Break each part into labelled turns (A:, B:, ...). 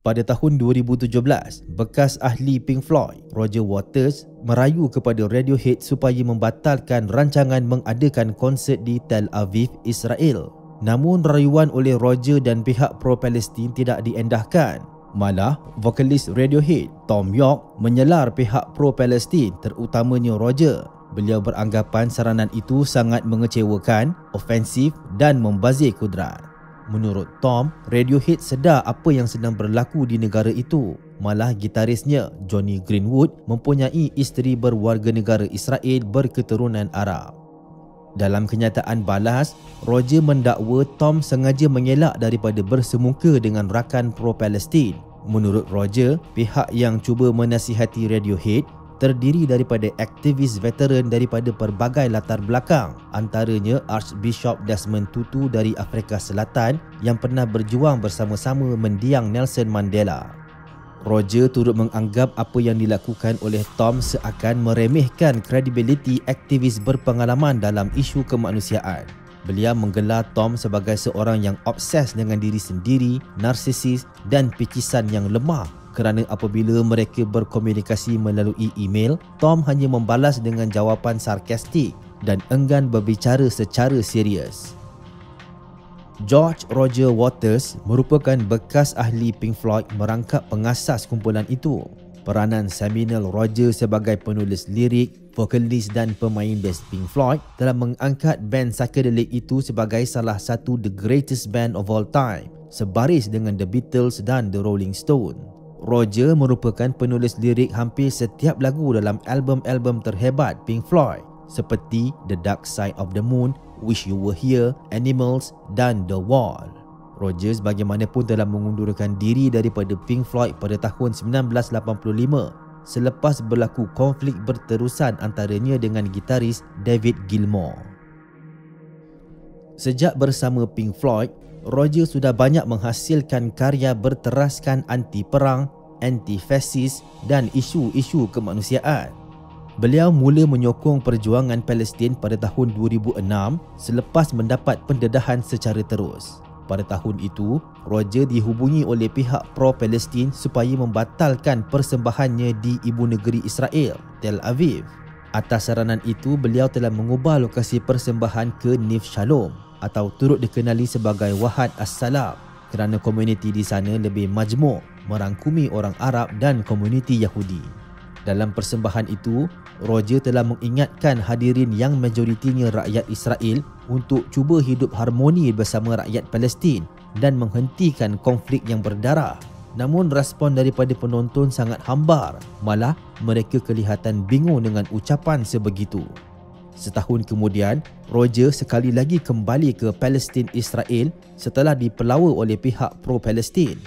A: Pada tahun 2017, bekas ahli Pink Floyd, Roger Waters, merayu kepada Radiohead supaya membatalkan rancangan mengadakan konsert di Tel Aviv, Israel. Namun rayuan oleh Roger dan pihak pro-Palestin tidak diendahkan. Malah, vokalis Radiohead, Tom York, menyelar pihak pro-Palestin, terutamanya Roger. Beliau beranggapan saranan itu sangat mengecewakan, ofensif dan membazir kudrat. Menurut Tom, Radiohead sedar apa yang sedang berlaku di negara itu. Malah gitarisnya, Jonny Greenwood, mempunyai isteri berwarga negara Israel berketurunan Arab. Dalam kenyataan balas, Roger mendakwa Tom sengaja mengelak daripada bersemuka dengan rakan pro-Palestin. Menurut Roger, pihak yang cuba menasihati Radiohead terdiri daripada aktivis veteran daripada pelbagai latar belakang, antaranya Archbishop Desmond Tutu dari Afrika Selatan yang pernah berjuang bersama-sama mendiang Nelson Mandela. Roger turut menganggap apa yang dilakukan oleh Tom seakan meremehkan kredibiliti aktivis berpengalaman dalam isu kemanusiaan. Beliau menggelar Tom sebagai seorang yang obses dengan diri sendiri, narsisis dan picisan yang lemah. Kerana apabila mereka berkomunikasi melalui email, Tom hanya membalas dengan jawapan sarkastik dan enggan berbicara secara serius. George Roger Waters merupakan bekas ahli Pink Floyd merangkap pengasas kumpulan itu. Peranan seminal Roger sebagai penulis lirik, vokalis dan pemain bass Pink Floyd telah mengangkat band psychedelic itu sebagai salah satu the greatest band of all time, sebaris dengan The Beatles dan The Rolling Stones. Roger merupakan penulis lirik hampir setiap lagu dalam album-album terhebat Pink Floyd seperti The Dark Side of the Moon, Wish You Were Here, Animals dan The Wall. Roger bagaimanapun telah mengundurkan diri daripada Pink Floyd pada tahun 1985 selepas berlaku konflik berterusan antaranya dengan gitaris David Gilmour. Sejak bersama Pink Floyd, Roger sudah banyak menghasilkan karya berteraskan anti-perang, anti-fasis dan isu-isu kemanusiaan. Beliau mula menyokong perjuangan Palestin pada tahun 2006 selepas mendapat pendedahan secara terus. Pada tahun itu, Roger dihubungi oleh pihak pro-Palestin supaya membatalkan persembahannya di ibu negeri Israel, Tel Aviv. Atas saranan itu, beliau telah mengubah lokasi persembahan ke Nif Shalom atau turut dikenali sebagai Wahad As-Salam kerana komuniti di sana lebih majmuk, merangkumi orang Arab dan komuniti Yahudi. Dalam persembahan itu, Roger telah mengingatkan hadirin yang majoritinya rakyat Israel untuk cuba hidup harmoni bersama rakyat Palestin dan menghentikan konflik yang berdarah. Namun respon daripada penonton sangat hambar, malah mereka kelihatan bingung dengan ucapan sebegitu. Setahun kemudian, Roger sekali lagi kembali ke Palestin Israel setelah dipelawa oleh pihak pro-Palestin.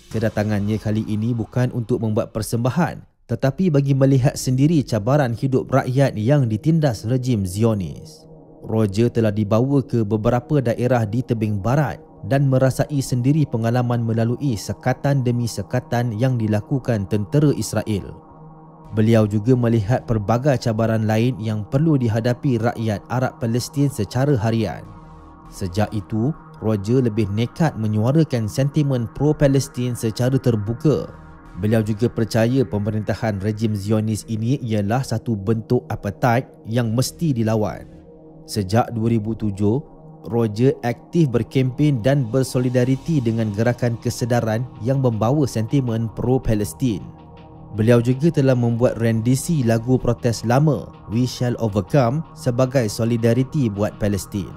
A: Kedatangannya kali ini bukan untuk membuat persembahan, tetapi bagi melihat sendiri cabaran hidup rakyat yang ditindas rejim Zionis. Roger telah dibawa ke beberapa daerah di tebing barat dan merasai sendiri pengalaman melalui sekatan demi sekatan yang dilakukan tentera Israel. Beliau juga melihat pelbagai cabaran lain yang perlu dihadapi rakyat Arab Palestin secara harian. Sejak itu, Roger lebih nekat menyuarakan sentimen pro-Palestin secara terbuka. Beliau juga percaya pemerintahan rejim Zionis ini ialah satu bentuk apartheid yang mesti dilawan. Sejak 2007, Roger aktif berkempen dan bersolidariti dengan gerakan kesedaran yang membawa sentimen pro-Palestin. Beliau juga telah membuat rendisi lagu protes lama We Shall Overcome sebagai solidariti buat Palestin.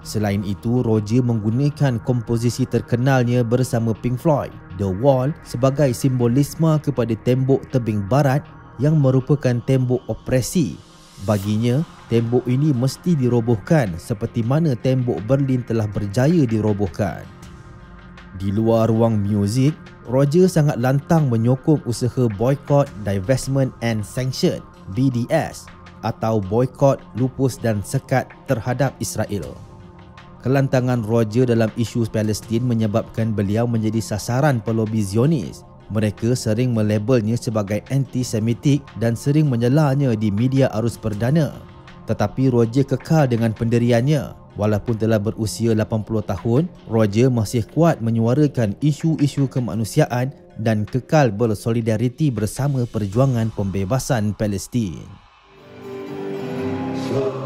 A: Selain itu, Roger menggunakan komposisi terkenalnya bersama Pink Floyd, The Wall, sebagai simbolisme kepada tembok tebing barat yang merupakan tembok opresi. Baginya, tembok ini mesti dirobohkan seperti mana tembok Berlin telah berjaya dirobohkan. Di luar ruang muzik, Roger sangat lantang menyokong usaha Boycott, Divestment and Sanction (BDS) atau boykot, lupus dan sekat terhadap Israel. Kelantangan Roger dalam isu Palestin menyebabkan beliau menjadi sasaran pelobi Zionis. Mereka sering melabelnya sebagai anti-Semitik dan sering menyelarnya di media arus perdana. Tetapi Roger kekal dengan pendiriannya. Walaupun telah berusia 80 tahun, Roger masih kuat menyuarakan isu-isu kemanusiaan dan kekal bersolidariti bersama perjuangan pembebasan Palestin. So